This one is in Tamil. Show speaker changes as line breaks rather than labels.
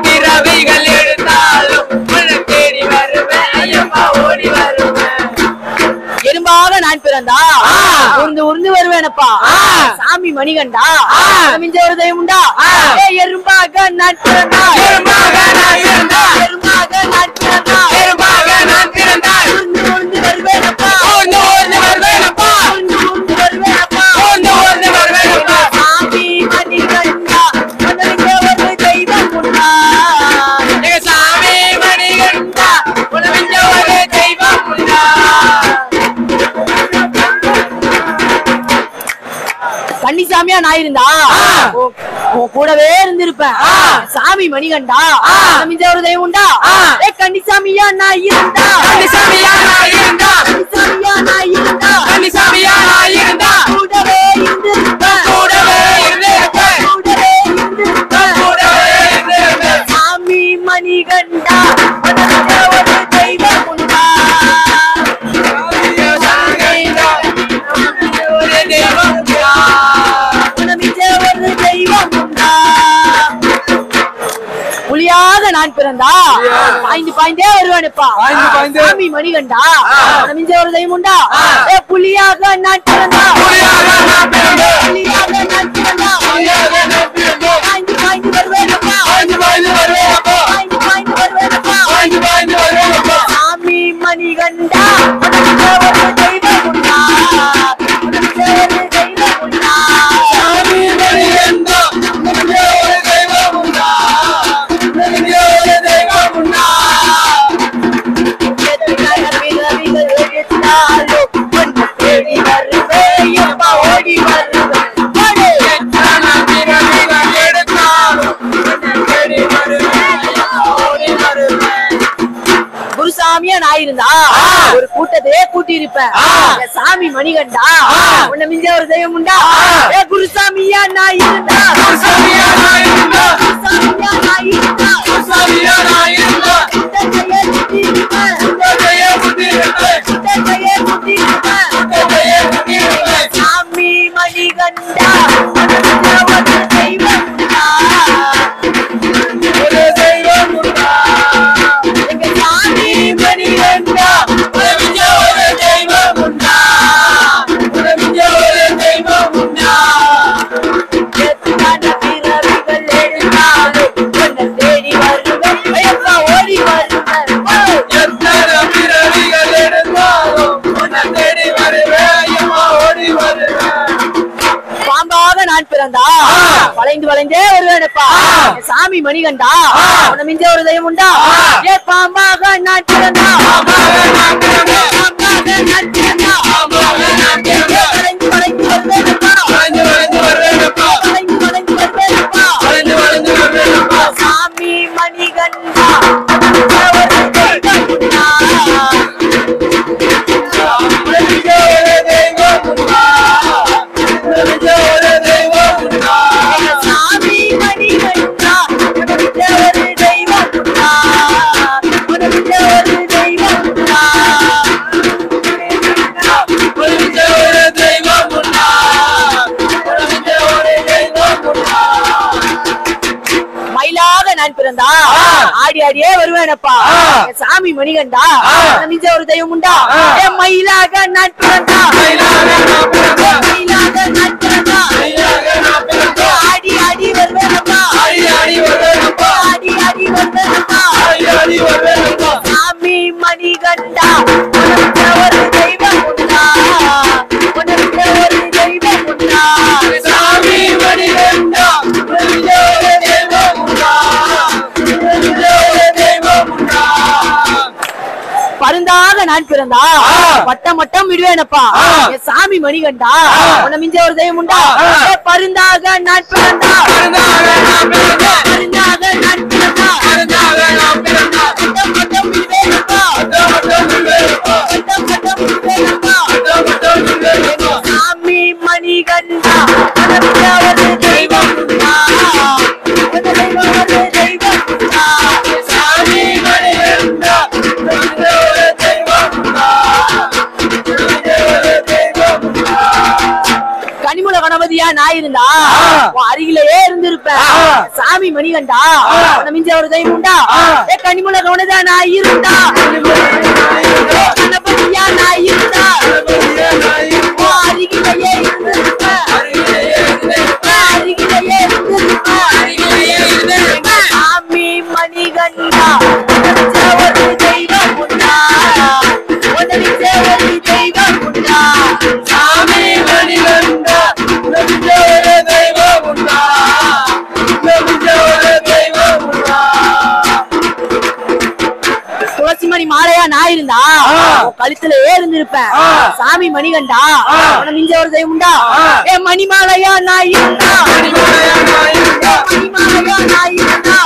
பிறவிகள் எடுத்தாலும் தேடி வருவேன் ஐயப்பா ஓடி வருவேன்.
எறும்பாக நான் பிறந்தா உருந்து உருந்து வருவேனப்பா சாமி மணிகண்டா மிஞ்ச ஒரு தெய்வம் உண்டா எறும்பாக நான் பிறந்தா
எறும்பாக நான் பிறந்தா
எறும்பாக நான் பிறந்தா
எறும்பாக நான் பிறந்தா
உருந்து உருந்து வருவேனப்பா
ஓண்டு ஓண்டு வருவேனப்பா
உருந்து உருந்து வருவேனப்பா
ஓண்டு ஓண்டு வருவேனப்பா
சாமி மணிகண்டா மிஞ்ச ஒரு தெய்வம் உண்டா
எங்க சாமி மணிகண்டா மிஞ்ச ஒரு தெய்வம் உண்டா.
கன்னிசாமியா நான் இருந்தா கூடவே இருந்திருப்பேன் சாமி மணிகண்டா மிஞ்ச ஒரு தெய்வம் உண்டா கன்னிசாமியா நான் இருந்தா
கன்னிசாமியா நான் இருந்தா
கன்னிசாமியா நான் இருந்தா
கன்னிசாமியா நான் இருந்தா
கூடவே இருந்திருப்பேன்
கூடவே இருந்திருப்பேன்
கூடவே இருந்திருப்பேன்
கூடவே இருந்திருப்பேன்.
சாமி மணிகண்டா மிஞ்ச ஒரு தெய்வம் உண்டா
ஒரு தெய்வம் உண்டா.
மிஞ்ச ஒரு தெய்வம் உண்டா. புலியாக நான் பிறந்தா பாய்ந்து பாய்ந்தே வருவானுப்பா சாமி மணிகண்டா மிஞ்ச ஒரு தெய்வம் உண்டா புலியாக நான் பிறந்தா
புலியாக நான் பிறந்தா
புலியாக நான் பிறந்தா பாய்ந்து பாய்ந்து வருவேனப்பா
பாய்ந்து பாய்ந்து வருவேனப்பா
பாய்ந்து பாய்ந்து வருவேனப்பா
பாய்ந்து பாய்ந்து வருவேனப்பா.
சாமி மணிகண்டா மிஞ்ச ஒரு தெய்வம் உண்டா மிஞ்ச ஒரு தெய்வம் உண்டா
சாமி மணிகண்டா மிஞ்ச ஒரு தெய்வம் உண்டா மிஞ்ச ஒரு தெய்வம் உண்டா.
பிறவிகள் எடுத்தாலும் ஒன்று தேடி வருவேன் எப்பா ஓடி வருவேன்
எத்தனை பிறவிகள் எடுத்தாலும் உன்னை தேடி வருவேன் ஓடி வருவேன்.
குருசாமியா நான் இருந்தா ஒரு கூட்டத்தையே கூட்டி இருப்பேன் சாமி மணிகண்டா உன்னை மிஞ்ச ஒரு தெய்வம் உண்டா குருசாமியா நான் இருந்தா
சாமியா நான் இருந்தா
குருசாமியா நான் இருந்தா
சாமியா நான் இருந்தா
கூட்டத்தையே கூட்டி இருப்பேன்
உன்னையே முட்டியிருப்பேன்
கூட்டத்தையே கூட்டி இருப்பேன்
உன்னையே முட்டியிருப்பேன்.
சாமி மணிகண்டா உன்னை மிஞ்ச ஒரு தெய்வம் உண்டா
ஒரு தெய்வம் உண்டா.
எங்க சாமி மணிகண்டா
உன்னை மிஞ்ச ஒரு தெய்வம் உண்டா உன்னை மிஞ்ச ஒரு தெய்வம் உண்டா.
எத்தனை பிறவிகள் எடுத்தாலும் உன்னை தேடி வருவேன் ஐயப்பா ஓடி வருவேன்
எத்தனை பிறவிகள் எடுத்தாலும் உன்னை தேடி வருவேன் ஐயம்மா ஓடி வருவேன்.
பாம்பாக நான் பிறந்தா வளைந்து வளைந்தே வருவேனப்பா சாமி மணிகண்டா உன்னை மிஞ்ச ஒரு தெய்வம் உண்டா பாம்பாக நான் பிறந்தா
பாம்பாக நான் பிறந்தா
பாம்பாக நான் பிறந்தா
பாம்பாக நான் பிறந்தா
வளைந்து வளைந்து வருவேனப்பா
வளைந்து வளைந்து வருவேனப்பா
வளைந்து வளைந்து வருவேனப்பா
வளைந்து வளைந்து வருவேனப்பா.
சாமி மணிகண்டா மிஞ்ச ஒரு தெய்வம் உண்டா
உன்னை மிஞ்ச ஒரு தெய்வம் உண்டா உன்னை மிஞ்ச ஒரு தெய்வம் உண்டா.
சாமி மணிகண்டா உன்னை மிஞ்ச ஒரு தெய்வம் உண்டா உன்னை மிஞ்ச ஒரு தெய்வம் உண்டா
உன்னை மிஞ்ச ஒரு தெய்வம் உண்டா உன்னை மிஞ்ச ஒரு தெய்வம் உண்டா.
மயிலாக நான் பிறந்தா ஆடி ஆடியே வருவேனப்பா சாமி மணிகண்டா உன்னை மிஞ்ச ஒரு தெய்வம் உண்டா மயிலாக நான் பிறந்தா
மயிலாக நான் பிறந்தா
மயிலாக நான் பிறந்தா
மயிலாக நான் பிறந்தா
ஆடி ஆடி வருவேனப்பா
ஆடி ஆடி வருவேனப்பா
ஆடி ஆடி வருவேனப்பா
ஆடி ஆடி வருவேனப்பா.
சாமி மணிகண்டா உன்னை மிஞ்ச ஒரு தெய்வம் உண்டா உன்னை மிஞ்ச ஒரு தெய்வம் உண்டா
சாமி மணிகண்டா உன்னை மிஞ்ச ஒரு தெய்வம் உண்டா உன்னை மிஞ்ச ஒரு தெய்வம் உண்டா.
பருந்தாக நான் பிறந்தா வட்டம் வட்டம் விடுவேனப்பா சாமி மணிகண்டா உன்னை மிஞ்ச ஒரு தெய்வம் உண்டா பருந்தாக நான் பிறந்தா
பருந்தாக நான் பிறந்தா
பருந்தாக நான் பிறந்தா
பருந்தாக நான் பிறந்தா
வட்டம் வட்டம் விடுவேனப்பா
வட்டம் வட்டம் விழுவேனப்பா
வட்டம் வட்டம் விடுவேனப்பா
வட்டம் வட்டம் விழுவேனப்பா.
சாமி மணிகண்டா உன்னை மிஞ்ச ஒரு தெய்வம் உண்டா உன்னை மிஞ்ச ஒரு தெய்வம் உண்டா
சாமி மணிகண்டா உன்னை மிஞ்ச ஒரு தெய்வம் உண்டா உன்னை மிஞ்ச ஒரு தெய்வம் உண்டா.
கனிமுல கணபதியா நான் இருந்தா உன் அருகிலேயே இருந்திருப்பேன் சாமி மணிகண்டா உன்னை மிஞ்ச ஒரு தெய்வம் உண்டா கனிமுல கவனதா நான் இருந்தா கணபதியா நான் இருந்தா அருகிலேயே சாமி மணிகண்டா ஒரு தெய்வம் உண்டா ஒரு தெய்வம் உண்டா
சாமி மணிகண்டா ஒரு தெய்வம் உண்டா ஒரு தெய்வம் உண்டா
துளசிமணி மாலையா நான் இருந்தா கழுத்துல இருந்திருப்பேன் சாமி மணிகண்டா உன்னை மிஞ்ச ஒரு தெய்வம் உண்டா மணிமாலையா நான் இருந்தா மணிமாலையா நான் இருந்தா